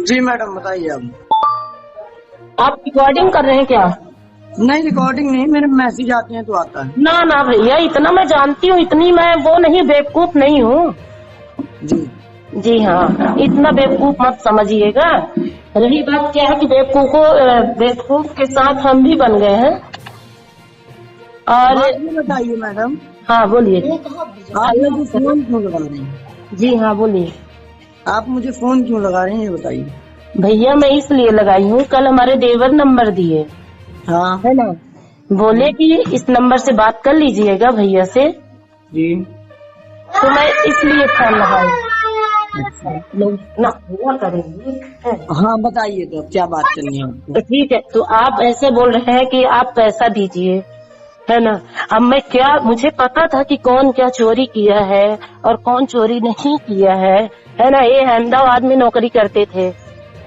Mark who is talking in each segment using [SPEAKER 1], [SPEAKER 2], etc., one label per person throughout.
[SPEAKER 1] जी madam बताइए
[SPEAKER 2] आप recording कर रहे हैं क्या?
[SPEAKER 1] नहीं रिकॉर्डिंग नहीं, मेरे मैसेज आते हैं तो आता है।
[SPEAKER 2] ना ना भैया, इतना मैं जानती हूँ, इतनी मैं वो नहीं, बेवकूफ नहीं हूँ।
[SPEAKER 1] जी
[SPEAKER 2] जी हाँ, इतना बेवकूफ मत समझिएगा। रही बात क्या है कि बेवकूफ के साथ हम भी बन गए हैं। और
[SPEAKER 1] बात ये बताइए मैडम,
[SPEAKER 2] हाँ बोलिए।
[SPEAKER 1] आप मुझे फोन क्यों लगा रही हैं?
[SPEAKER 2] जी हाँ बोलिए।
[SPEAKER 1] आप मुझे फोन क्यों लगा रही हैं ये बताइए।
[SPEAKER 2] भैया मैं इसलिए लगाई हूँ, कल हमारे देवर नंबर दिए
[SPEAKER 1] हाँ
[SPEAKER 2] है ना, बोले कि इस नंबर से बात कर लीजिएगा भैया से,
[SPEAKER 1] जी
[SPEAKER 2] तो मैं इसलिए फोन लगाई। लोग ना हुआ करेंगे।
[SPEAKER 1] हाँ बताइए तो अब क्या बात करनी है आपको।
[SPEAKER 2] तो ठीक है, तो आप ऐसे बोल रहे हैं कि आप पैसा दीजिए, है ना। अब मैं क्या, मुझे पता था कि कौन क्या चोरी किया है और कौन चोरी नहीं किया है ना। ये अहमदाबाद में नौकरी करते थे,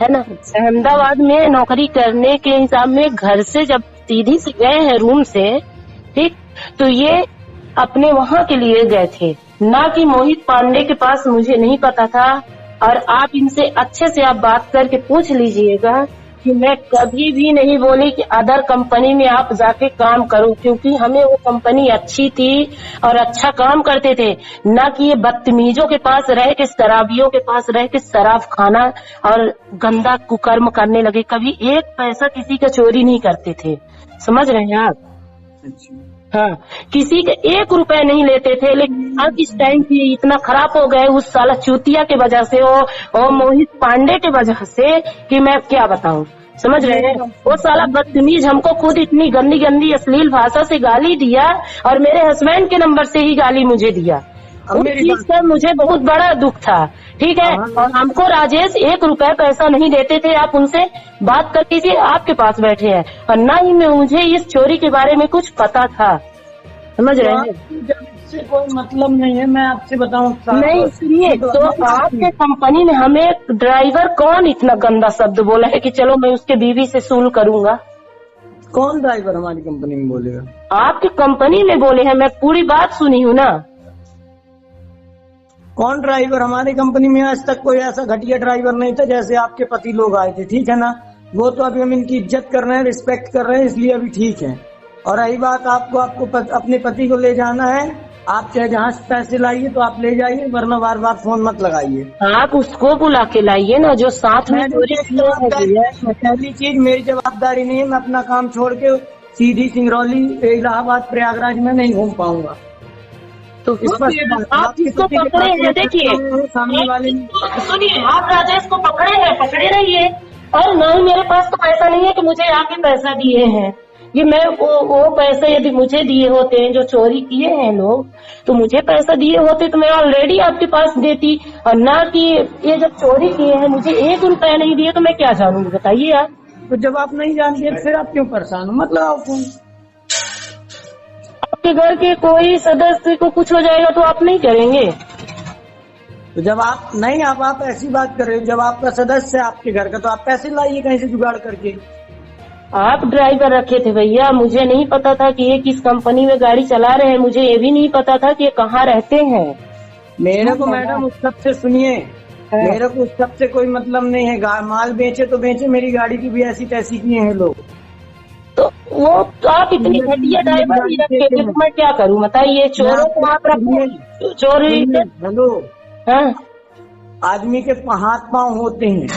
[SPEAKER 2] है ना। अहमदाबाद में नौकरी करने के हिसाब में घर से जब सीधी से गए हैं रूम से, ठीक, तो ये अपने वहाँ के लिए गए थे, ना कि मोहित पांडे के पास। मुझे नहीं पता था। और आप इनसे अच्छे से आप बात करके पूछ लीजिएगा कि मैं कभी भी नहीं बोली कि अदर कंपनी में आप जाके काम करो, क्योंकि हमें वो कंपनी अच्छी थी और अच्छा काम करते थे, ना कि ये बदतमीजों के पास रह के, शराबियों के पास रह के शराब खाना और गंदा कुकर्म करने लगे। कभी एक पैसा किसी का चोरी नहीं करते थे, समझ रहे हैं आप।
[SPEAKER 1] अच्छा
[SPEAKER 2] हाँ, किसी के 1 रुपए नहीं लेते थे। लेकिन आज इस टाइम पे इतना खराब हो गए उस साला चूतिया के वजह से, वो मोहित पांडे के वजह से, कि मैं क्या बताऊं, समझ रहे हैं। वो साला बदतमीज हमको खुद इतनी गंदी गंदी अश्लील भाषा से गाली दिया और मेरे हस्बैंड के नंबर से ही गाली मुझे दिया। उस चीज का मुझे बहुत बड़ा दुख था, ठीक है। और हमको राजेश 1 रुपए पैसा नहीं देते थे। आप उनसे बात कर लीजिए, आपके पास बैठे हैं। और ना ही मुझे इस चोरी के बारे में कुछ पता था, समझ रहे हैं।
[SPEAKER 1] इससे कोई मतलब नहीं है, मैं आपसे बताऊं
[SPEAKER 2] नहीं सुनिए, तो आपके कंपनी में हमें ड्राइवर कौन इतना गंदा शब्द बोला है कि चलो मैं उसके बीवी से सूल करूंगा।
[SPEAKER 1] कौन ड्राइवर हमारी कंपनी में बोलेगा?
[SPEAKER 2] आपकी कंपनी में बोले हैं, मैं पूरी बात सुनी हूँ ना।
[SPEAKER 1] कौन ड्राइवर? हमारी कंपनी में आज तक कोई ऐसा घटिया ड्राइवर नहीं था जैसे आपके पति लोग आए थे, ठीक है ना। वो तो अभी हम इनकी इज्जत कर रहे हैं, रिस्पेक्ट कर रहे हैं, इसलिए अभी ठीक है। और रही बात आपको अपने पति को ले जाना है, आप चाहे जहाँ से पैसे लाइए तो आप ले जाइए, वरना बार बार फोन मत लगाइए।
[SPEAKER 2] आप उसको बुला के लाइए ना जो साथ में चोरी किया है।
[SPEAKER 1] पहली चीज मेरी जवाबदारी नहीं है, मैं अपना काम छोड़ के सीधी सिंगरौली, इलाहाबाद, प्रयागराज में नहीं घूम पाऊंगा। तो
[SPEAKER 2] आप जिसको पकड़े हैं, देखिए
[SPEAKER 1] सामने वाले,
[SPEAKER 2] सुनिए, आप राजेश को पकड़े हैं, पकड़े रहिए। और नहीं, मेरे पास तो पैसा नहीं है कि मुझे आके पैसा दिए हैं। ये मैं वो पैसे यदि मुझे दिए होते हैं जो चोरी किए हैं लोग, तो मुझे पैसा दिए होते तो मैं ऑलरेडी आपके पास देती। और ना कि ये जब चोरी किए हैं मुझे 1 रुपया नहीं दिए, तो मैं क्या जानूंगी, बताइए आप।
[SPEAKER 1] तो जब आप नहीं जानते फिर आप क्यों परेशान हो? मतलब आप
[SPEAKER 2] आपके घर के कोई सदस्य को कुछ हो जाएगा तो आप नहीं करेंगे?
[SPEAKER 1] तो जब आप नहीं, आप ऐसी बात कर रहे हो, जब आपका सदस्य है आपके घर का तो आप पैसे लाइए कहीं से जुगाड़ करके।
[SPEAKER 2] आप ड्राइवर रखे थे भैया, मुझे नहीं पता था कि ये किस कंपनी में गाड़ी चला रहे हैं। मुझे ये भी नहीं पता था कि ये कहाँ रहते हैं।
[SPEAKER 1] मेरे को मैडम उस सब से सुनिए, मेरे को उस सब से कोई मतलब नहीं है। माल बेचे तो बेचे, मेरी गाड़ी की भी ऐसी तैसी किए हैं लोग।
[SPEAKER 2] तो वो तो आप इतनी घटिया ड्राइवर ही रखे थे, मैं क्या करूँ बताइए। चोरों को आप रखो, चोरी।
[SPEAKER 1] हेलो,
[SPEAKER 2] हाँ,
[SPEAKER 1] आदमी के हाथ पांव होते हैं,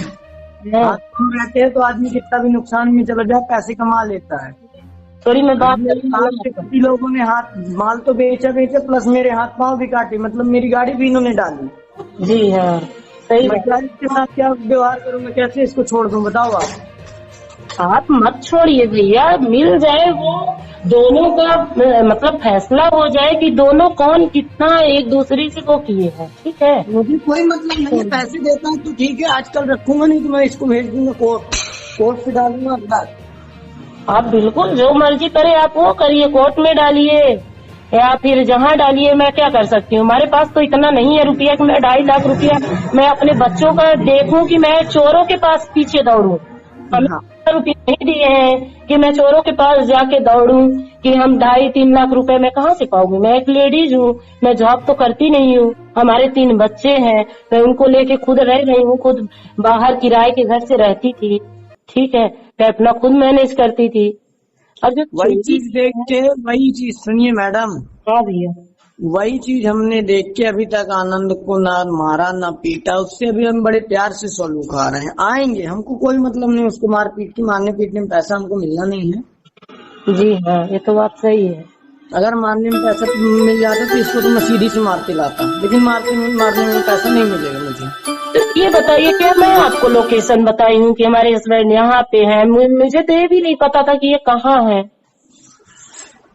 [SPEAKER 1] हाथ पांव रहते हैं तो आदमी कितना भी नुकसान में चला जाए पैसे कमा लेता है।
[SPEAKER 2] सॉरी मैं बात
[SPEAKER 1] काफी लोगों ने हाथ माल तो बेचे प्लस मेरे हाथ पांव भी काटे, मतलब मेरी गाड़ी भी इन्होंने डाली।
[SPEAKER 2] जी हाँ सही।
[SPEAKER 1] मैं गाड़ी के साथ क्या व्यवहार करूँ, मैं कैसे इसको छोड़ दूँ बताओ
[SPEAKER 2] आप मत छोड़िए भैया, मिल जाए वो दोनों का, मतलब फैसला हो जाए कि दोनों कौन कितना एक दूसरे से को किए हैं, ठीक है।
[SPEAKER 1] मुझे कोई मतलब नहीं है, पैसे देता हूँ तो ठीक है, आजकल रखूंगा नहीं तो मैं इसको भेज दूंगा कोर्ट से डालूंगा।
[SPEAKER 2] आप बिल्कुल जो मर्जी करे आप वो करिए, कोर्ट में डालिए या फिर जहाँ डालिए, मैं क्या कर सकती हूँ। हमारे पास तो इतना नहीं है रुपया कि मैं 2.5 लाख रुपया मैं अपने बच्चों का देखूं कि मैं चोरों के पास पीछे दौड़ूं। हमें रुपये नहीं दिए हैं कि मैं चोरों के पास जाके दौड़ूं कि हम 2.5-3 लाख रुपए मैं कहाँ से पाऊंगी। मैं एक लेडीज हूँ, मैं जॉब तो करती नहीं हूँ। हमारे 3 बच्चे हैं, मैं उनको लेके खुद रह रही हूँ, खुद बाहर किराए के घर से रहती थी, ठीक है, मैं अपना खुद मैनेज करती थी। और जो
[SPEAKER 1] वही
[SPEAKER 2] चोरी
[SPEAKER 1] चीज देख के, वही चीज सुनिए मैडम,
[SPEAKER 2] हाँ भैया,
[SPEAKER 1] वही चीज हमने देख के अभी तक आनंद को ना मारा ना पीटा, उससे अभी हम बड़े प्यार से सॉल्व खा रहे हैं। आएंगे, हमको कोई मतलब नहीं उसको मार पीट की, मारने पीटने में पैसा हमको मिलना नहीं है।
[SPEAKER 2] जी हाँ, ये तो बात सही है।
[SPEAKER 1] अगर मारने में पैसा मिल जाता तो इसको तो मैं सीधी से मारते लाता, लेकिन मारने में पैसा नहीं मिलेगा मुझे।
[SPEAKER 2] तो ये बताइए, क्या मैं आपको लोकेशन बताई हूँ कि हमारे हस्बैंड यहाँ पे हैं? मुझे तो ये भी नहीं पता था कि ये कहाँ है।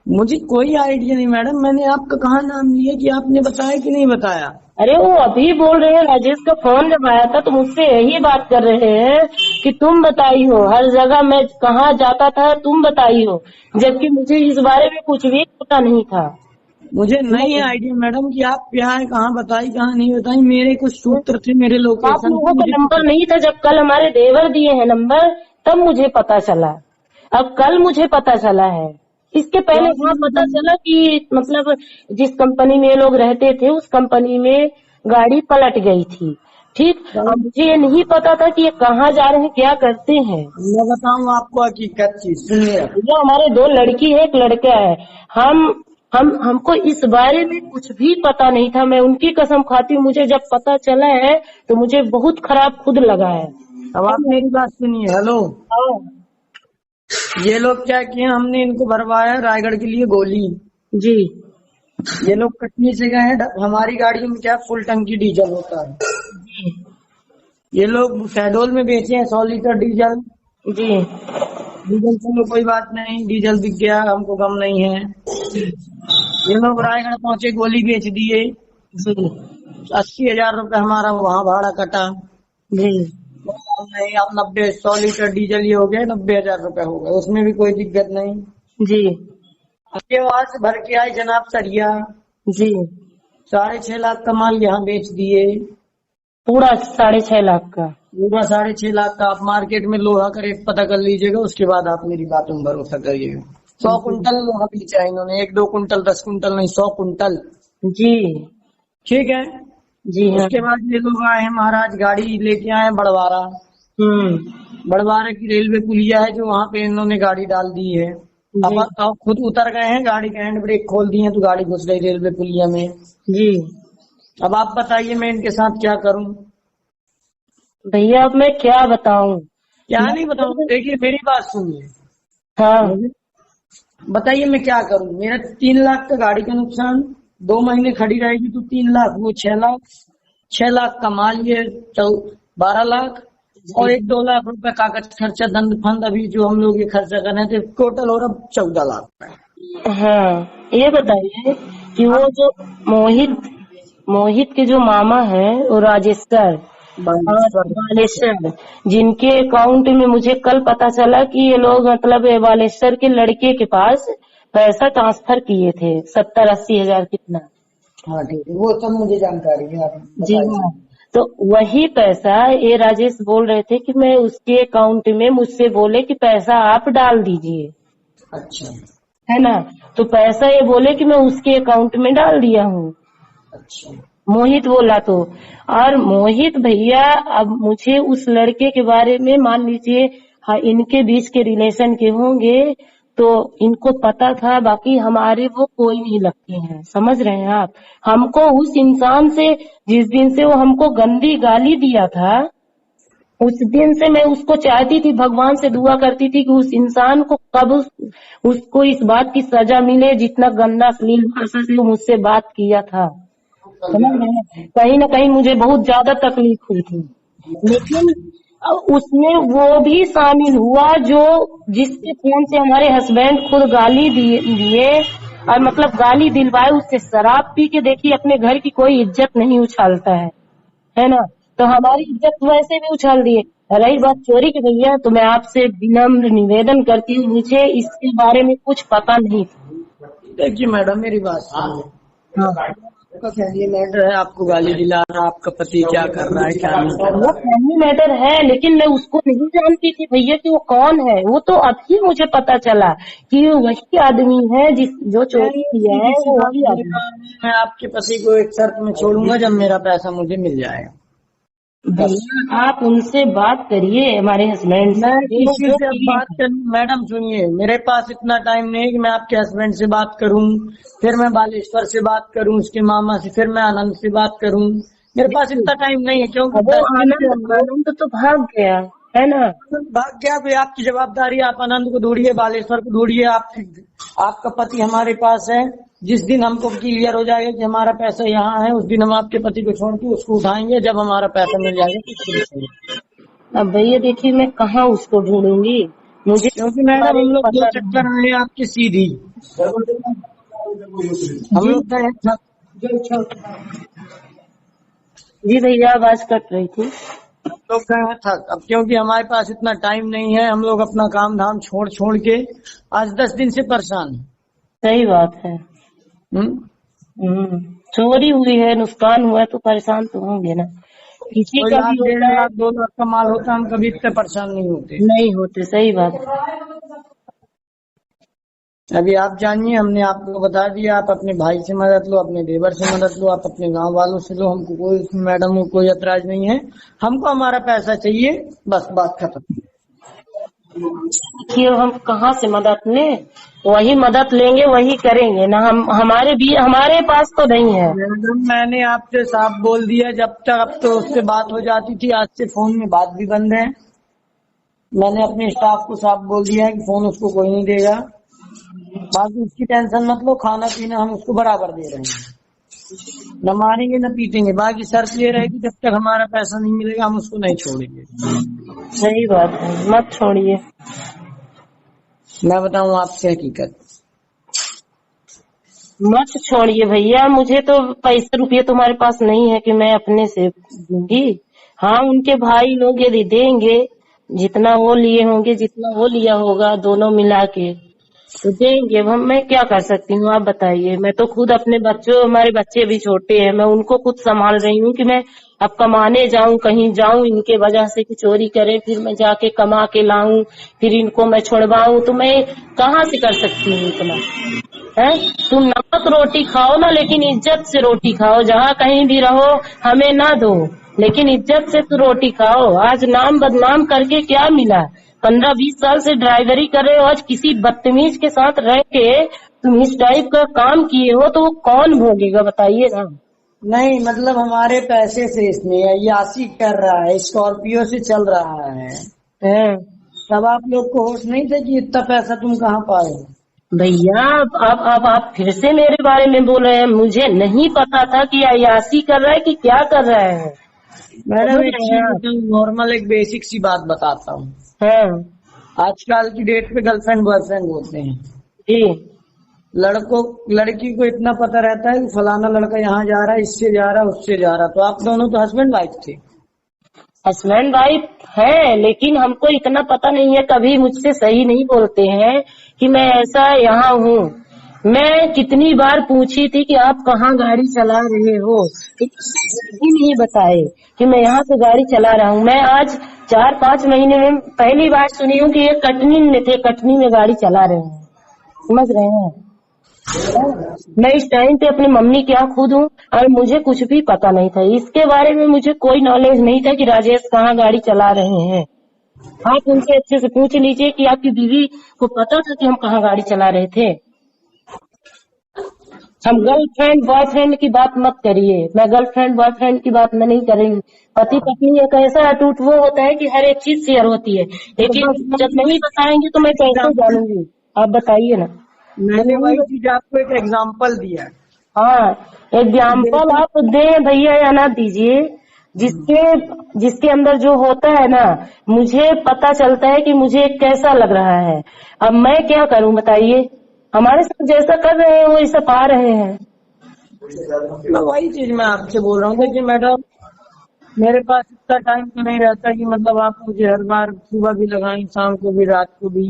[SPEAKER 1] मुझे कोई आइडिया नहीं मैडम, मैंने आपका कहाँ नाम लिया कि आपने बताया कि नहीं बताया?
[SPEAKER 2] अरे वो अभी बोल रहे हैं, राजेश का फोन जब आया था तो मुझसे यही बात कर रहे हैं कि तुम बताई हो, हर जगह मैं कहाँ जाता था तुम बताई हो, जबकि मुझे इस बारे में कुछ भी पता नहीं था।
[SPEAKER 1] मुझे नहीं आइडिया मैडम कि आप क्या है, कहाँ बताई कहाँ नहीं बताई। मेरे कुछ सूत्र थे, मेरे
[SPEAKER 2] आप
[SPEAKER 1] लोकेशन
[SPEAKER 2] लोगों
[SPEAKER 1] थे,
[SPEAKER 2] का
[SPEAKER 1] मुझे
[SPEAKER 2] नंबर नहीं था, जब कल हमारे देवर दिए हैं नंबर तब मुझे पता चला। अब कल मुझे पता चला है, इसके पहले वहाँ पता चला कि मतलब जिस कंपनी में ये लोग रहते थे उस कंपनी में गाड़ी पलट गई थी, ठीक। अब मुझे ये नहीं पता था कि ये कहाँ जा रहे हैं, क्या करते हैं।
[SPEAKER 1] मैं बताऊँ आपको हकीकत चीज, सुनिए।
[SPEAKER 2] ये हमारे 2 लड़की है, एक लड़का है। हमको इस बारे में कुछ भी पता नहीं था। मैं उनकी कसम खाती हूँ, मुझे जब पता चला है तो मुझे बहुत खराब खुद लगा है।
[SPEAKER 1] अब आप मेरी बात सुनिए। हेलो, ये लोग क्या किए, हमने इनको भरवाया रायगढ़ के लिए गोली।
[SPEAKER 2] जी
[SPEAKER 1] ये लोग कटनी से गए हैं, हमारी गाड़ियों में क्या फुल टंकी डीजल होता है, ये लोग शहडोल में बेचे हैं 100 लीटर डीजल।
[SPEAKER 2] जी
[SPEAKER 1] डीजल चलो कोई बात नहीं, डीजल बिक गया, हमको गम नहीं है। ये लोग रायगढ़ पहुंचे, गोली बेच दिए।
[SPEAKER 2] जी
[SPEAKER 1] 80,000 रुपए हमारा वहाँ भाड़ा कटा।
[SPEAKER 2] जी
[SPEAKER 1] नहीं, अब 100 लीटर डीजल ही हो गए, 90,000 रुपए हो गए, उसमें भी कोई दिक्कत नहीं।
[SPEAKER 2] जी
[SPEAKER 1] उसके वहां से भर के आए जनाब सरिया,
[SPEAKER 2] जी
[SPEAKER 1] 6.5 लाख का माल यहाँ बेच दिए।
[SPEAKER 2] पूरा 6.5 लाख का?
[SPEAKER 1] पूरा 6.5 लाख का। आप मार्केट में लोहा का रेट पता कर लीजिएगा, उसके बाद आप मेरी बातों में भरोसा करिएगा। 100 कुंटल लोहा बेचा है इन्होंने, 1-2 कुंटल 10 कुंटल नहीं, 100 कुंटल।
[SPEAKER 2] जी
[SPEAKER 1] ठीक है
[SPEAKER 2] जी हाँ।
[SPEAKER 1] उसके बाद ये लोग आए हैं महाराज, गाड़ी लेके आए हैं बड़वारा। बड़वारा की रेलवे पुलिया है जो, वहाँ पे इन्होंने गाड़ी डाल दी है। अब खुद उतर गए हैं, गाड़ी का हैंड ब्रेक खोल दिए तो गाड़ी घुस गई रेलवे पुलिया में।
[SPEAKER 2] जी
[SPEAKER 1] अब आप बताइए मैं इनके साथ क्या करूं?
[SPEAKER 2] भैया अब मैं क्या बताऊं?
[SPEAKER 1] क्या नहीं बताऊं, देखिए मेरी बात सुनिए।
[SPEAKER 2] हाँ
[SPEAKER 1] बताइए मैं क्या करूं? मेरा 3 लाख का गाड़ी का नुकसान, 2 महीने खड़ी रहेगी तो 3 लाख, वो 6 लाख, 6 लाख का माल, ये 12 लाख, और 1-2 लाख रुपए कागज खर्चा, दंड फंड अभी जो हम लोग ये खर्चा कर रहे थे, टोटल हो रहा 14 लाख रुपए।
[SPEAKER 2] हाँ, ये बताइए कि वो जो मोहित के जो मामा है वो राजेश्वर बालेश्वर, जिनके अकाउंट में मुझे कल पता चला कि ये लोग मतलब बालेश्वर के लड़के के पास पैसा ट्रांसफर किए थे 70-80 हजार कितना।
[SPEAKER 1] हाँ ठीक है, वो सब मुझे जानकारी है, आप
[SPEAKER 2] जी हाँ। तो वही पैसा ये राजेश बोल रहे थे कि मैं उसके अकाउंट में, मुझसे बोले कि पैसा आप डाल दीजिए।
[SPEAKER 1] अच्छा
[SPEAKER 2] है ना, तो पैसा ये बोले कि मैं उसके अकाउंट में डाल दिया हूँ।
[SPEAKER 1] अच्छा
[SPEAKER 2] मोहित बोला तो, और मोहित भैया अब मुझे उस लड़के के बारे में मान लीजिए, हाँ इनके बीच के रिलेशन के होंगे तो इनको पता था, बाकी हमारे वो कोई नहीं लगते हैं, समझ रहे हैं आप। हमको उस इंसान से, जिस दिन से वो हमको गंदी गाली दिया था, उस दिन से मैं उसको चाहती थी, भगवान से दुआ करती थी कि उस इंसान को कब उसको इस बात की सजा मिले, जितना गंदा अश्लील भाषा से वो मुझसे बात किया था। समझ रहे हैं, कहीं न कहीं मुझे बहुत ज्यादा तकलीफ हुई थी, लेकिन उसमें वो भी शामिल हुआ जो जिसके फोन से हमारे हस्बैंड खुद गाली दिए और मतलब गाली दिलवाए, उससे शराब पी के देखिए अपने घर की कोई इज्जत नहीं उछालता है ना, तो हमारी इज्जत वैसे भी उछाल दिए। रही बात चोरी की भैया, तो मैं आपसे विनम्र निवेदन करती हूँ, मुझे इसके बारे में कुछ पता नहीं था।
[SPEAKER 1] देखिए मैडम मेरी बात सुनिए। हाँ आपका फैमिली मैटर है, आपको गाली दिला रहा है, आपका पति क्या कर रहा है क्या नहीं कर
[SPEAKER 2] वो
[SPEAKER 1] रहा
[SPEAKER 2] फैमिली मैटर है, लेकिन मैं उसको नहीं जानती थी भैया कि वो कौन है। वो तो अभी मुझे पता चला कि वही आदमी है जो
[SPEAKER 1] है।
[SPEAKER 2] चोरी किया है,
[SPEAKER 1] सीधी सी
[SPEAKER 2] वो
[SPEAKER 1] बात
[SPEAKER 2] वही
[SPEAKER 1] मेरे
[SPEAKER 2] आदमी।
[SPEAKER 1] काम है, मैं आपके पति को एक शर्त में छोड़ूंगा जब मेरा पैसा मुझे मिल जाएगा, बस।
[SPEAKER 2] भैया आप उनसे बात करिए, हमारे हस्बैंड
[SPEAKER 1] मैं
[SPEAKER 2] से, जो
[SPEAKER 1] किसी
[SPEAKER 2] जो
[SPEAKER 1] से अब
[SPEAKER 2] किए
[SPEAKER 1] बात
[SPEAKER 2] हैं।
[SPEAKER 1] कर, मैडम सुनिए, मेरे पास इतना टाइम नहीं है कि मैं आपके हस्बैंड से बात करूं, फिर मैं बालेश्वर से बात करूं, उसके मामा से, फिर मैं आनंद से बात करूं। मेरे पास इतना टाइम नहीं है, क्योंकि
[SPEAKER 2] अब वो
[SPEAKER 1] 10 दिन से
[SPEAKER 2] आनंद
[SPEAKER 1] हम लोग
[SPEAKER 2] आनंद तो भाग गया है ना।
[SPEAKER 1] भाग गया। कोई आपकी जवाबदारी, आप आनंद को ढूंढिए, बालेश्वर को ढूंढिए, आपका पति हमारे पास है। जिस दिन हमको क्लियर हो जाएगा कि हमारा पैसा यहाँ है, उस दिन हम आपके पति को छोड़ के उसको उठाएंगे, जब हमारा पैसा मिल जाएगा तो उसको देखेंगे।
[SPEAKER 2] अब भैया देखिए, मैं कहाँ उसको ढूंढूंगी, मुझे
[SPEAKER 1] क्योंकि
[SPEAKER 2] इसके
[SPEAKER 1] मैडम
[SPEAKER 2] बारे
[SPEAKER 1] हम
[SPEAKER 2] में
[SPEAKER 1] लोग दो
[SPEAKER 2] पता नहीं
[SPEAKER 1] चक्कर आए आपकी सीधी,
[SPEAKER 2] है।
[SPEAKER 1] हम
[SPEAKER 2] जी
[SPEAKER 1] लोग गए थक,
[SPEAKER 2] जी भैया, आवाज कट रही थी।
[SPEAKER 1] हम लोग गए थक। अब क्योंकि हमारे पास इतना टाइम नहीं है, हम लोग अपना काम धाम छोड़ छोड़ के आज 10 दिन से परेशान हैं।
[SPEAKER 2] सही बात है।
[SPEAKER 1] हम्म?
[SPEAKER 2] चोरी हुई है, नुकसान हुआ है, तो परेशान तो होंगे ना, किसी
[SPEAKER 1] कोई
[SPEAKER 2] का
[SPEAKER 1] लाख
[SPEAKER 2] भी होता
[SPEAKER 1] 1.5
[SPEAKER 2] है।
[SPEAKER 1] लाख 2 लाख का माल होता, हम कभी इतने परेशान नहीं होते।
[SPEAKER 2] नहीं होते, सही बात है।
[SPEAKER 1] अभी आप जानिए, हमने आपको बता दिया, आप अपने भाई से मदद लो, अपने देवर से मदद लो, आप अपने गांव वालों से लो, हमको कोई, मैडम को कोई एतराज नहीं है, हमको हमारा पैसा चाहिए, बस बात खत्म।
[SPEAKER 2] कि हम कहाँ से मदद लें, वही मदद लेंगे, वही करेंगे ना। हम हमारे पास तो नहीं है।
[SPEAKER 1] मैडम मैंने आपसे साफ बोल दिया, जब तक अब तो उससे बात हो जाती थी, आज से फोन में बात भी बंद है। मैंने अपने स्टाफ को साफ बोल दिया है कि फोन उसको कोई नहीं देगा। बाकी उसकी टेंशन मत लो, खाना पीना हम उसको बराबर दे रहे हैं, न मारेंगे न पीटेंगे। बाकी शर्त ये रहेगी, जब तक हमारा पैसा नहीं मिलेगा हम उसको नहीं छोड़ेंगे।
[SPEAKER 2] सही बात है, मत छोड़िए।
[SPEAKER 1] मैं बताऊं आपसे हकीकत,
[SPEAKER 2] मत छोड़िए भैया, मुझे तो पैसे रुपये तुम्हारे पास नहीं है कि मैं अपने से दूंगी। हाँ, उनके भाई लोग यदि देंगे, जितना वो लिए होंगे, जितना वो लिया होगा, दोनों मिला के तो देंगे। अब मैं क्या कर सकती हूँ, आप बताइए। मैं तो खुद अपने बच्चों, हमारे बच्चे भी छोटे हैं, मैं उनको खुद संभाल रही हूँ कि मैं अब कमाने जाऊं, कहीं जाऊं इनके वजह से कि चोरी करे, फिर मैं जाके कमा के लाऊं, फिर इनको मैं छुड़वाऊं, तो मैं कहाँ से कर सकती हूँ इतना। है, तुम नमक रोटी खाओ ना, लेकिन इज्जत से रोटी खाओ। जहाँ कहीं भी रहो, हमें ना दो, लेकिन इज्जत से तो रोटी खाओ। आज नाम बदनाम करके क्या मिला? 15-20 साल से ड्राइवरी कर रहे हो, आज किसी बदतमीज के साथ रह के तुम इस टाइप का काम किए हो, तो वो कौन भोगेगा बताइए ना।
[SPEAKER 1] नहीं मतलब हमारे पैसे से इसमें अय्याशी कर रहा है, स्कॉर्पियो से चल रहा है।
[SPEAKER 2] हैं?
[SPEAKER 1] तब आप लोग को होश नहीं थे कि इतना पैसा तुम कहाँ पाए?
[SPEAKER 2] भैया अब आप फिर से मेरे बारे में बोल रहे हैं। मुझे नहीं पता था कि अयासी कर रहा है कि क्या कर रहा है।
[SPEAKER 1] मैडम
[SPEAKER 2] समझ
[SPEAKER 1] एक
[SPEAKER 2] रहे हैं
[SPEAKER 1] चीज
[SPEAKER 2] आप?
[SPEAKER 1] बताऊं, नॉर्मल एक बेसिक सी बात बताता हूँ।
[SPEAKER 2] हाँ
[SPEAKER 1] आजकल की डेट पे गर्लफ्रेंड बॉयफ्रेंड होते हैं।
[SPEAKER 2] जी,
[SPEAKER 1] लड़की को इतना पता रहता है कि फलाना लड़का यहाँ जा रहा है, इससे जा रहा है, उससे जा रहा है। तो आप दोनों तो हस्बैंड वाइफ थे।
[SPEAKER 2] हस्बैंड वाइफ है, लेकिन हमको इतना पता नहीं है। कभी मुझसे सही नहीं बोलते हैं कि मैं ऐसा यहाँ हूँ। मैं कितनी बार पूछी थी कि आप कहाँ गाड़ी चला रहे हो, ही नहीं बताए कि मैं यहाँ से गाड़ी चला रहा हूँ। मैं आज 4-5 महीने में पहली बार सुनी हूँ कि ये कटनी में थे, कटनी में गाड़ी चला रहे हैं। समझ रहे हैं? मैं इस टाइम पे अपनी मम्मी के यहाँ खुद हूँ, और मुझे कुछ भी पता नहीं था इसके बारे में। मुझे कोई नॉलेज नहीं था कि राजेश कहाँ गाड़ी चला रहे हैं। आप उनसे अच्छे से पूछ लीजिए कि आपकी बीवी को पता था कि हम कहाँ गाड़ी चला रहे थे। हम गर्लफ्रेंड बॉयफ्रेंड की बात मत करिए। मैं गर्लफ्रेंड बॉयफ्रेंड की बात मैं नहीं करेंगी। पति पत्नी एक ऐसा अटूट वो होता है कि हर एक चीज शेयर होती है,
[SPEAKER 1] तो
[SPEAKER 2] लेकिन
[SPEAKER 1] बस
[SPEAKER 2] जब नहीं बताएंगे तो मैं कैसे जानूंगी? आप बताइए ना।
[SPEAKER 1] मैंने वही चीज आपको एक एग्जाम्पल दिया।
[SPEAKER 2] हाँ, एग्जाम्पल आप दें भैया या ना दीजिए, जिसके अंदर जो होता है ना, मुझे पता चलता है कि मुझे कैसा लग रहा है। अब मैं क्या करूं बताइए? हमारे साथ जैसा कर रहे हैं वैसा पा रहे हैं।
[SPEAKER 1] मैं वही चीज मैं आपसे बोल रहा हूँ। देखिए मैडम, मेरे पास इतना टाइम तो नहीं रहता कि मतलब आप मुझे हर बार सुबह भी लगाएं, शाम को भी, रात को भी।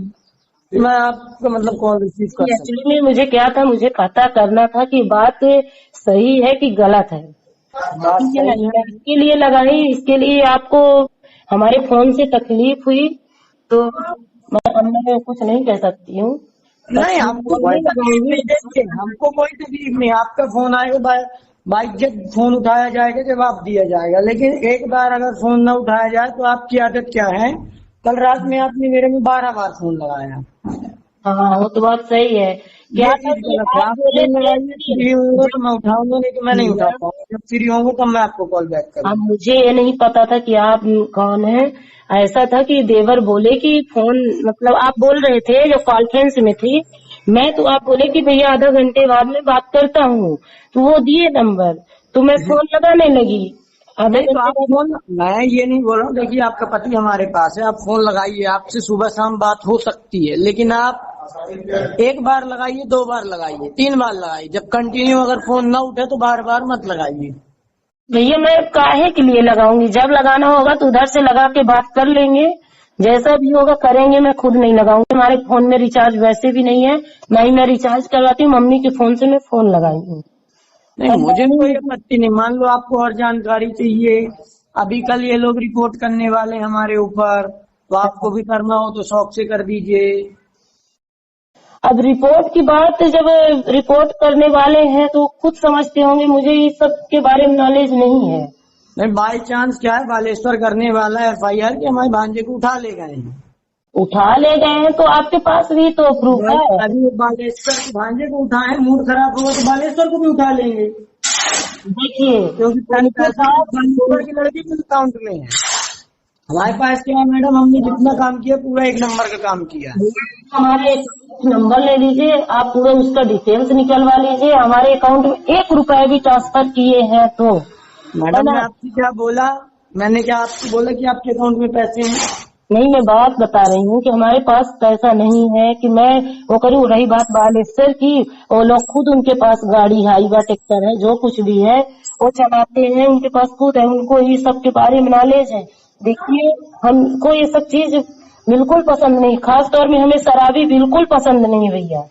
[SPEAKER 1] मैं आपका मतलब कॉल रिसीव कर सकता
[SPEAKER 2] एक्चुअली में मुझे क्या था, मुझे पता करना था कि बात सही है कि गलत है।
[SPEAKER 1] हूँ। बात
[SPEAKER 2] ठीक है ना,
[SPEAKER 1] सही है।
[SPEAKER 2] मैं इसके लिए लगाई, इसके लिए आपको हमारे फोन से तकलीफ हुई तो मैं कुछ नहीं कह सकती हूँ।
[SPEAKER 1] नहीं,
[SPEAKER 2] बस
[SPEAKER 1] हमको
[SPEAKER 2] वही
[SPEAKER 1] कोई तकलीफ
[SPEAKER 2] लगाऊंगी।
[SPEAKER 1] नहीं, देखिए हमको कोई तकलीफ नहीं। आपका फोन आएगा बाइक जब फोन उठाया जाएगा, जवाब दिया जाएगा। लेकिन एक बार अगर फोन न उठाया जाए तो आपकी आदत क्या है? कल रात में आपने मेरे में 12 बार फोन लगाया।
[SPEAKER 2] हाँ, वो तो बात सही है। क्या
[SPEAKER 1] ये
[SPEAKER 2] था
[SPEAKER 1] चीज
[SPEAKER 2] कि
[SPEAKER 1] गलत है।
[SPEAKER 2] आप
[SPEAKER 1] आप
[SPEAKER 2] बोले
[SPEAKER 1] फोन
[SPEAKER 2] थे
[SPEAKER 1] लगाइए, फ्री होंगे तो मैं उठाऊंगा, नहीं तो मैं नहीं उठा
[SPEAKER 2] कि
[SPEAKER 1] पाऊंगा। जब फ्री होंगे तब मैं आपको कॉल बैक
[SPEAKER 2] अब
[SPEAKER 1] करूंगा।
[SPEAKER 2] मुझे ये नहीं पता था कि आप कौन है। ऐसा था कि देवर बोले कि फोन, मतलब आप बोल रहे थे जो कॉन्फ्रेंस में थी, मैं तो आप बोले कि भैया आधा घंटे बाद में बात करता हूँ, तो वो दिए नंबर, तो मैं फोन लगाने लगी आधे
[SPEAKER 1] नहीं तो
[SPEAKER 2] घंटे
[SPEAKER 1] आप
[SPEAKER 2] बाद।
[SPEAKER 1] फोन, मैं ये नहीं बोल रहा हूँ। देखिए आपका पति हमारे पास है, आप फोन लगाइए, आपसे सुबह शाम बात हो सकती है। लेकिन आप एक बार लगाइए, 2 बार लगाइए, 3 बार लगाइए। जब कंटिन्यू अगर फोन ना उठे तो बार बार मत लगाइए।
[SPEAKER 2] भैया मैं काहे के लिए लगाऊंगी, जब लगाना होगा तो उधर से लगा के बात कर लेंगे, जैसा भी होगा करेंगे। मैं खुद नहीं लगाऊंगी, हमारे फोन में रिचार्ज वैसे भी नहीं है, ना ही मैं रिचार्ज करवाती हूँ। मम्मी के फोन से मैं फोन लगाई हूँ।
[SPEAKER 1] नहीं, मुझे कोई आपत्ति नहीं। मान लो आपको और जानकारी चाहिए, अभी कल ये लोग रिपोर्ट करने वाले हैं हमारे ऊपर, तो आपको भी करना हो तो शौक से कर दीजिए।
[SPEAKER 2] अब रिपोर्ट की बात, जब रिपोर्ट करने वाले हैं तो खुद समझते होंगे, मुझे इस सब के बारे में नॉलेज नहीं है।
[SPEAKER 1] नहीं, बाई चांस क्या है, बालेश्वर करने वाला है FIR कि हमारे भांजे को उठा ले गए हैं।
[SPEAKER 2] उठा ले गए हैं तो आपके पास भी तो प्रूफ है।
[SPEAKER 1] अभी बालेश्वर के भांजे को उठाए, मूड खराब होगा तो बालेश्वर को भी उठा लेंगे,
[SPEAKER 2] देखिए
[SPEAKER 1] क्योंकि पूरी
[SPEAKER 2] उनके
[SPEAKER 1] पैसे
[SPEAKER 2] पास
[SPEAKER 1] बालेश्वर की लड़की के अकाउंट में है। हमारे पास क्या है मैडम, हमने जितना काम किया पूरा 1 नंबर का काम किया है।
[SPEAKER 2] हमारे नंबर ले लीजिए, आप पूरा उसका डिटेल्स निकलवा लीजिए। हमारे अकाउंट में 1 रुपया भी ट्रांसफर किए हैं तो, है
[SPEAKER 1] मैडम
[SPEAKER 2] ना।
[SPEAKER 1] मैं आपसे क्या बोला? मैंने क्या आपको बोला कि आपके अकाउंट में पैसे हैं?
[SPEAKER 2] नहीं, मैं बात बता रही हूँ कि हमारे पास पैसा नहीं है कि मैं वो करूँ। रही बात बालेश्वर की, वो लोग खुद, उनके पास गाड़ी हाईवा ट्रैक्टर है, जो कुछ भी है वो चलाते हैं, उनके पास खुद है, उनको ये सब के बारे में नॉलेज है। देखिए हमको ये सब चीज बिल्कुल पसंद नहीं, खास तौर में हमें शराबी बिल्कुल पसंद नहीं भैया।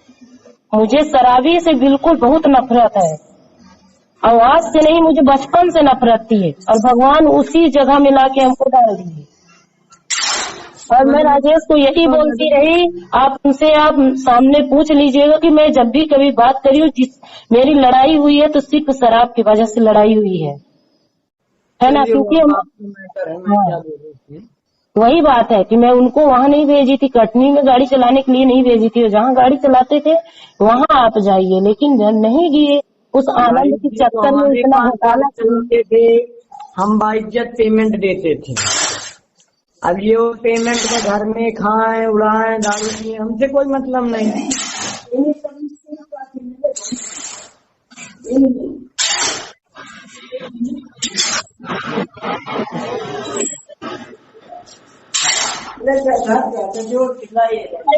[SPEAKER 2] मुझे शराबी से बिल्कुल बहुत नफरत है, और आज से नहीं, मुझे बचपन से नफरत थी, और भगवान उसी जगह में लाके हमको डाल दिए। और मैं राजेश को यही बोलती रही, आप उनसे आप सामने पूछ लीजिएगा कि मैं जब भी कभी बात करी हूँ, जिस मेरी लड़ाई हुई है तो सिर्फ शराब की वजह से लड़ाई हुई है ना।
[SPEAKER 1] चलिए,
[SPEAKER 2] क्योंकि
[SPEAKER 1] वो
[SPEAKER 2] हम,
[SPEAKER 1] आपका मैटर है, मैं क्या
[SPEAKER 2] हाँ,
[SPEAKER 1] बोल रही थी।
[SPEAKER 2] वही बात है कि मैं उनको वहां नहीं भेजी थी, कटनी में गाड़ी चलाने के लिए नहीं भेजी थी। जहाँ गाड़ी चलाते थे वहां आप जाइए, लेकिन जब नहीं गए, उस
[SPEAKER 1] भाई
[SPEAKER 2] आनंद के
[SPEAKER 1] जी, तो
[SPEAKER 2] चक्कर में
[SPEAKER 1] हमारे
[SPEAKER 2] इतना
[SPEAKER 1] पास गाड़ी
[SPEAKER 2] घोटाला किया।
[SPEAKER 1] चलाते थे, हम बाइज्जत पेमेंट देते थे। अब ये वो पेमेंट का घर में खाएं उड़ाएं दारू पिए, हमसे कोई मतलब नहीं।
[SPEAKER 2] मेरे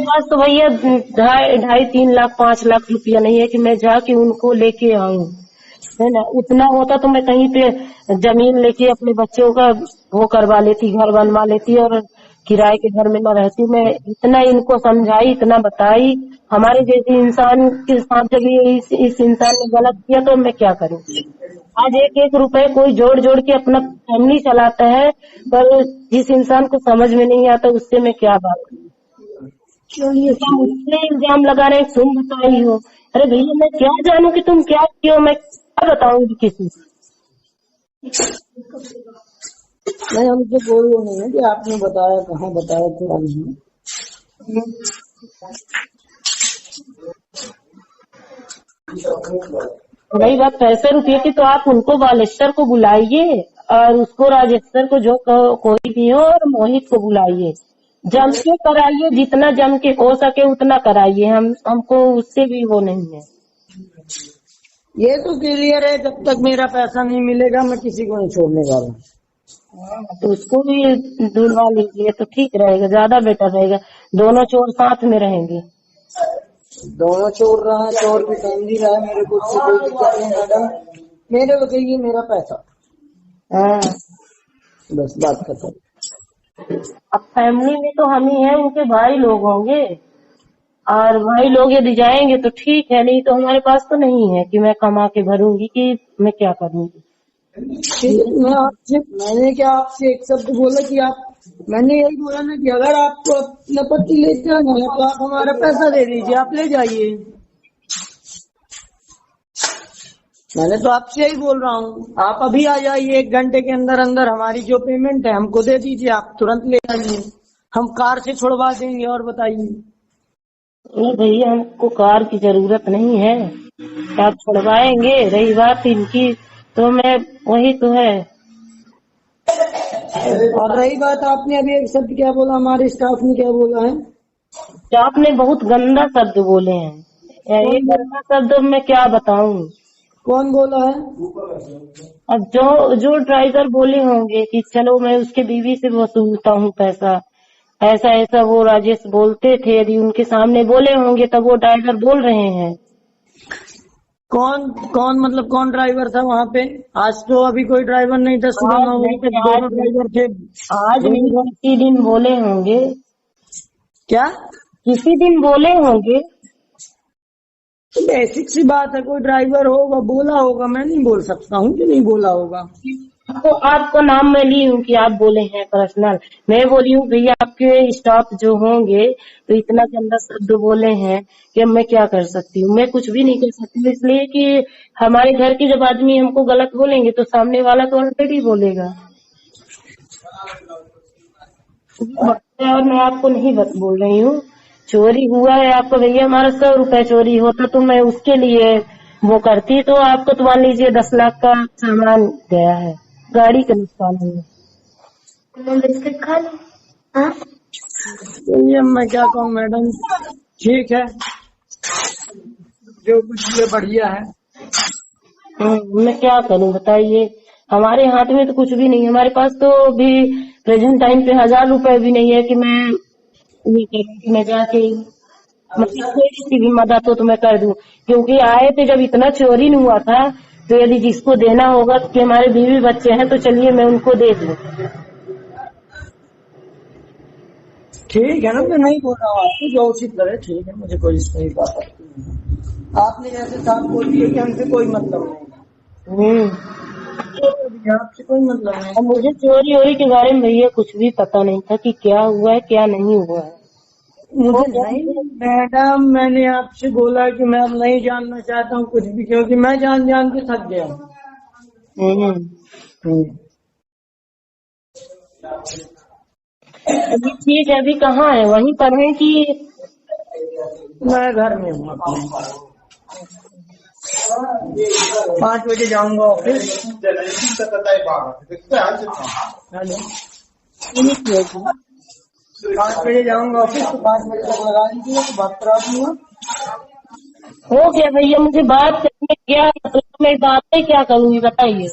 [SPEAKER 2] पास तो भैया 2.5-3 लाख 5 लाख रुपया नहीं है कि मैं जाके उनको लेके आऊं, है ना। उतना होता तो मैं कहीं पे जमीन लेके अपने बच्चों का वो करवा लेती, घर बनवा लेती, और किराए के घर में न रहती। मैं इतना इनको समझाई, इतना बताई, हमारे जैसे इंसान के साथ जब ये इस इंसान ने गलत किया तो मैं क्या करूं। आज 1-1 रुपए कोई जोड़ जोड़ के अपना फैमिली चलाता है, पर जिस इंसान को समझ में नहीं आता उससे मैं क्या बात करूं।
[SPEAKER 1] चलिए
[SPEAKER 2] तुम मुझसे इल्जाम लगा रहे, तुम बताई हो। अरे भैया मैं क्या जानूं कि तुम क्या किए हो, मैं क्या बताऊंगी किसी को।
[SPEAKER 1] नहीं, हमसे कोई वो नहीं है कि आपने बताया, कहाँ बताया क्या नहीं।
[SPEAKER 2] रही बात पैसे रुपये की, तो आप उनको बालेश्वर को बुलाइए, और उसको राजेश्वर को, जो कोई भी हो, और मोहित को बुलाइए, जम के कराइए, जितना जम के हो सके उतना कराइए। हमको उससे भी वो नहीं है।
[SPEAKER 1] ये तो क्लियर है, जब तक मेरा पैसा नहीं मिलेगा मैं किसी को नहीं छोड़ने वाला।
[SPEAKER 2] तो उसको भी ढूंढवा लीजिए तो ठीक रहेगा, ज्यादा बेटर रहेगा। दोनों चोर साथ में रहेंगे।
[SPEAKER 1] दोनों चोर रहा है, चोर की फैमिली रहा है, मेरे को उससे कोई दिक्कत नहीं मैडम। मेरे को चाहिए मेरा पैसा,
[SPEAKER 2] हाँ,
[SPEAKER 1] बस बात खत्म।
[SPEAKER 2] अब फैमिली में तो हम ही हैं, उनके भाई लोग होंगे। और भाई लोग यदि जाएंगे तो ठीक है, नहीं तो हमारे पास तो नहीं है कि मैं कमा के भरूंगी, कि मैं क्या करूंगी।
[SPEAKER 1] मैंने क्या आपसे एक शब्द बोला कि मैंने यही बोला ना कि अगर आपको अपना पति ले जाना है तो आप हमारा पैसा दे दीजिए, आप ले जाइए। मैंने तो आपसे यही बोल रहा हूँ, आप अभी आ जाइए, 1 घंटे के अंदर अंदर हमारी जो पेमेंट है हमको दे दीजिए, आप तुरंत ले जाइए, हम कार से छुड़वा देंगे। और बताइए।
[SPEAKER 2] नहीं भैया, हमको कार की जरूरत नहीं है, आप छुड़वाएंगे। रही बात इनकी, तो मैं वही तो है।
[SPEAKER 1] और रही बात, आपने अभी एक शब्द क्या बोला, हमारे स्टाफ ने क्या बोला है?
[SPEAKER 2] आपने बहुत गंदा शब्द बोले हैं, ये गंदा शब्द मैं क्या बताऊं।
[SPEAKER 1] कौन बोला है?
[SPEAKER 2] अब जो ड्राइवर बोले होंगे कि चलो मैं उसके बीवी से वसूलता हूँ पैसा, ऐसा ऐसा वो राजेश बोलते थे, यदि उनके सामने बोले होंगे तब वो ड्राइवर बोल रहे हैं।
[SPEAKER 1] कौन कौन मतलब कौन ड्राइवर था वहाँ पे? आज तो अभी कोई ड्राइवर नहीं था, सुबह 9 बजे तक दोनों ड्राइवर थे।
[SPEAKER 2] आज नहीं, किसी दिन बोले होंगे।
[SPEAKER 1] क्या?
[SPEAKER 2] किसी दिन बोले होंगे।
[SPEAKER 1] बेसिक सी बात है, कोई ड्राइवर होगा बोला होगा, मैं नहीं बोल सकता हूँ कि नहीं बोला होगा।
[SPEAKER 2] तो आपको नाम मैं ली हूँ कि आप बोले हैं पर्सनल, मैं बोली हूँ भैया आपके स्टाफ जो होंगे तो इतना गंदा शब्द बोले हैं कि अब मैं क्या कर सकती हूँ। मैं कुछ भी नहीं कर सकती हूँ, इसलिए कि हमारे घर के जब आदमी हमको गलत बोलेंगे तो सामने वाला तो ऑलरेडी बोलेगा। और मैं आपको नहीं बस बोल रही हूँ, चोरी हुआ है आपको भैया, हमारा 100 रुपए चोरी होता तो मैं उसके लिए वो करती, तो आपको तो मान लीजिए 10 लाख का सामान गया है, गाड़ी का नुकसान है। बिस्किट खा लो।
[SPEAKER 1] ये मैं क्या कहूँ मैडम, ठीक है, जो कुछ भी बढ़िया है।
[SPEAKER 2] मैं क्या करूं बताइए, हमारे हाथ में तो कुछ भी नहीं है, हमारे पास तो भी प्रेजेंट टाइम पे 1000 रुपए भी नहीं है कि मैं ये करूं कि मैं जाके मतलब थोड़ी सी भी मदद हो तो मैं कर दूं। क्योंकि आए थे जब इतना चोरी नहीं हुआ था, तो यदि जिसको देना होगा कि हमारे बीवी बच्चे हैं तो चलिए मैं उनको दे दूं।
[SPEAKER 1] ठीक है ना, मैं नहीं बोल रहा हूँ आपको, जो उचित लगे ठीक है, मुझे कोई इसमें बात नहीं है। आपने जैसे साफ बोल दिया कि हमसे कोई मतलब नहीं, आपसे कोई मतलब नहीं।
[SPEAKER 2] और मुझे चोरी वोरी के बारे में भैया कुछ भी पता नहीं था कि क्या हुआ है क्या नहीं हुआ है।
[SPEAKER 1] मुझे नहीं मैडम, मैंने आपसे बोला कि मैं अब नहीं जानना चाहता हूँ कुछ भी, क्योंकि मैं जान जान के थक गया हूँ।
[SPEAKER 2] अभी ठीक है, अभी कहाँ है, वहीं पर है कि?
[SPEAKER 1] मैं घर में हूँ, 5 बजे जाऊंगा ऑफिस। हेलो, 5 बजे जाऊंगा ऑफिस, तो 5 बजे तक लगा लीजिए, तो बात करा दूंगा।
[SPEAKER 2] हो गया भैया, मुझे बात करने क्या मतलब, मैं बातें क्या करूंगी बताइए।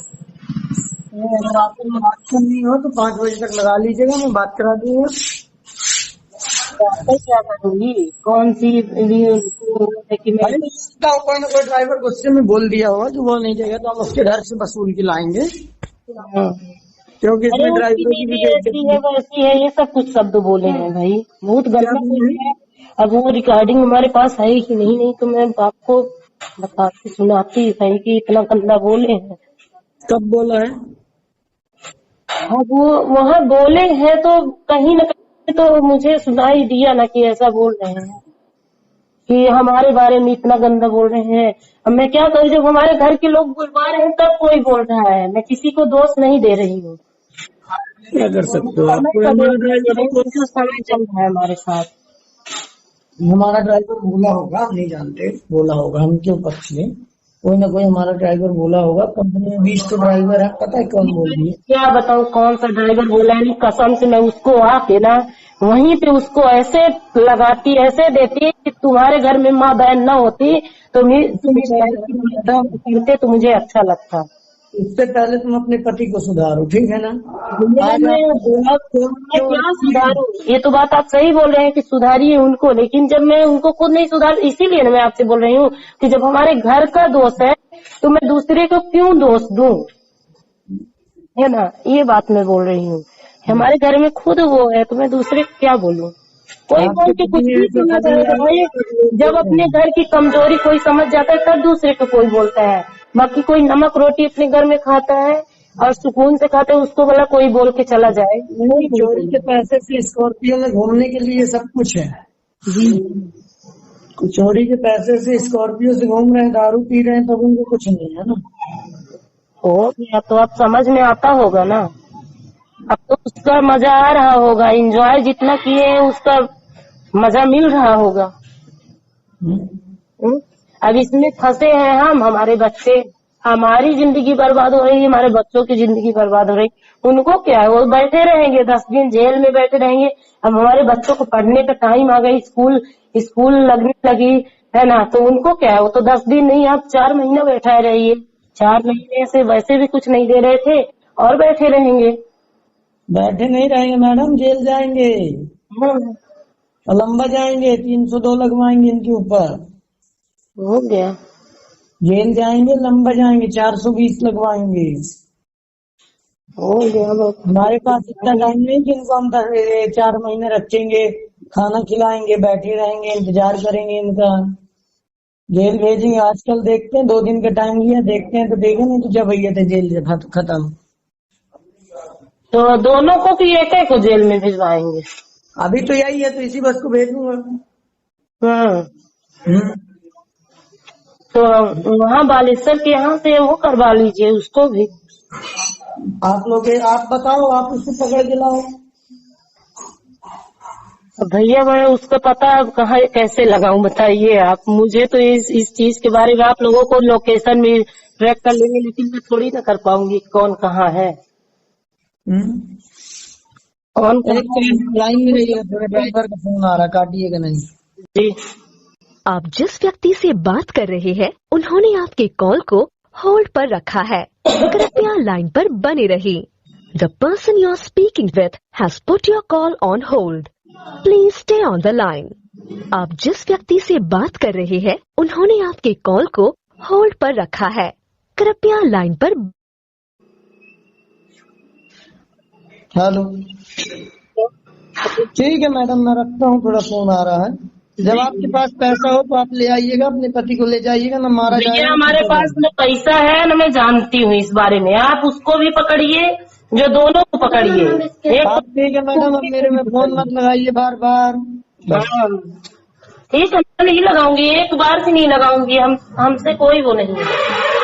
[SPEAKER 1] अगर आपको बात करनी हो तो 5 बजे तक लगा लीजिएगा, मैं बात करा दूंगा।
[SPEAKER 2] बातें क्या करूंगी, कौन सी कि मैं
[SPEAKER 1] कोई ना कोई ड्राइवर गुस्से में बोल दिया होगा, जो वो नहीं देगा तो हम उसके घर से वसूल के लाएंगे, क्योंकि इसमें ड्राइवर की भी
[SPEAKER 2] ऐसी है वैसी है, ये सब कुछ शब्द बोले हैं भाई, बहुत गंदा है। अब वो रिकॉर्डिंग हमारे पास है कि नहीं तो मैं आपको बताती सुनाती है कि इतना गंदा बोले हैं।
[SPEAKER 1] कब बोला है?
[SPEAKER 2] अब वो वहाँ बोले हैं तो कहीं न कहीं तो मुझे सुनाई दिया ना कि ऐसा बोल रहे हैं कि हमारे बारे में इतना गंदा बोल रहे हैं। अब मैं क्या करूँ, जब हमारे घर के लोग बुलवा रहे हैं तब कोई बोल रहा है, मैं किसी को दोष नहीं दे रही हूँ।
[SPEAKER 1] क्या कर सकते हो आप?
[SPEAKER 2] जो समय चल रहा है हमारे साथ,
[SPEAKER 1] हमारा ड्राइवर बोला होगा, हम नहीं जानते, बोला होगा, हम क्यों पक्ष लें, कोई ना कोई हमारा ड्राइवर बोला होगा। कंपनी में 20 तो ड्राइवर है, पता है कौन बोल रही है?
[SPEAKER 2] क्या बताऊँ कौन सा ड्राइवर बोला है, कसम से मैं उसको आके ना वहीं पे उसको ऐसे लगाती ऐसे देती कि तुम्हारे घर में माँ बहन न होती तो करते तो मुझे अच्छा लगता।
[SPEAKER 1] इससे पहले तुम अपने पति को सुधारो, ठीक है ना?
[SPEAKER 2] मैं क्या सुधारूं, ये तो बात आप सही बोल रहे हैं कि सुधारिए उनको, लेकिन जब मैं उनको खुद नहीं सुधार, इसीलिए मैं आपसे बोल रही हूँ कि जब हमारे घर का दोष है तो मैं दूसरे को क्यों दोष दूं, है ना, ये बात मैं बोल रही हूँ। हमारे घर में खुद वो है तो मैं दूसरे को क्या बोलूं। कोई बोल के कुछ भी समझ आएगा भाई। जब अपने घर की कमजोरी कोई समझ जाता है तब दूसरे को कोई बोलता है। बाकी कोई नमक रोटी अपने घर में खाता है और सुकून से खाता है, उसको भला कोई बोल के चला जाए।
[SPEAKER 1] नहीं, चोरी के पैसे से स्कॉर्पियो में घूमने के लिए सब कुछ है। चोरी के पैसे से स्कॉर्पियो से घूम रहे हैं, दारू पी रहे हैं, तब उनको कुछ नहीं है ना।
[SPEAKER 2] हो गया तो अब समझ में आता होगा ना। अब तो उसका मजा आ रहा होगा, एंजॉय जितना किए हैं उसका मजा मिल रहा होगा। अब इसमें फंसे हैं हम, हमारे बच्चे, हमारी जिंदगी बर्बाद हो रही है, हमारे बच्चों की जिंदगी बर्बाद हो रही। उनको क्या है, वो बैठे रहेंगे 10 दिन जेल में बैठे रहेंगे। अब हमारे बच्चों को पढ़ने का टाइम आ गई, स्कूल लगने लगी है ना, तो उनको क्या है, वो तो 10 दिन नहीं, आप 4 महीना बैठा रहिए। 4 महीने से वैसे भी कुछ नहीं दे रहे थे और बैठे रहेंगे।
[SPEAKER 1] बैठे नहीं रहेंगे मैडम, जेल जाएंगे, लंबा जाएंगे, 302 लगवाएंगे इनके ऊपर।
[SPEAKER 2] हो गया,
[SPEAKER 1] जेल जाएंगे, लंबा जाएंगे, 420 लगवाएंगे।
[SPEAKER 2] हो गया।
[SPEAKER 1] हमारे पास इतना टाइम नहीं कि इनको हम 4 महीने रखेंगे, खाना खिलाएंगे, बैठे रहेंगे, इंतजार करेंगे इनका। जेल भेजेंगे, आजकल देखते हैं 2 दिन का टाइम लिया, देखते हैं तो देखे, नहीं तो जब भैया थे जेल खत्म।
[SPEAKER 2] तो दोनों को कि एक को जेल में भिजवाएंगे?
[SPEAKER 1] अभी तो यही है, तो इसी बस को भेज दूंगा।
[SPEAKER 2] तो वहाँ बालेश्वर के यहाँ से वो करवा लीजिए उसको भी।
[SPEAKER 1] आप लोग आप बताओ, आप उसको पकड़ के लाओ।
[SPEAKER 2] भैया मैं उसका पता कहाँ कैसे लगाऊं बताइए आप मुझे। तो इस चीज के बारे में आप लोगों को लोकेशन भी ट्रैक कर लेंगे, लेकिन मैं थोड़ी ना कर पाऊंगी कौन कहाँ है। कौन
[SPEAKER 1] लाइन में रहिए, ड्राइवर का फोन आ रहा, काटिएगा नहीं
[SPEAKER 2] जी।
[SPEAKER 3] आप जिस व्यक्ति से बात कर रहे हैं उन्होंने आपके कॉल को होल्ड पर रखा है, कृपया लाइन पर बने रहिए। The person you are speaking with has put your call on hold, please stay on the line. आप जिस व्यक्ति से बात कर रहे हैं उन्होंने आपके कॉल को होल्ड पर रखा है, कृपया लाइन पर।
[SPEAKER 1] हेलो, ठीक है मैडम, मैं रखता हूँ, थोड़ा फोन आ रहा है। जब आपके पास पैसा हो तो आप ले आइएगा, अपने पति को ले जाइएगा, ना मारा जाएगा।
[SPEAKER 2] हमारे पास न पैसा है न मैं जानती हूँ इस बारे में। आप उसको भी पकड़िए, जो दोनों को पकड़िए।
[SPEAKER 1] आप ठीक है मैडम, अब मेरे में फोन मत लगाइए बार बार।
[SPEAKER 2] ठीक है, मैं नहीं लगाऊंगी, एक बार से नहीं लगाऊंगी। हमसे कोई वो नहीं है।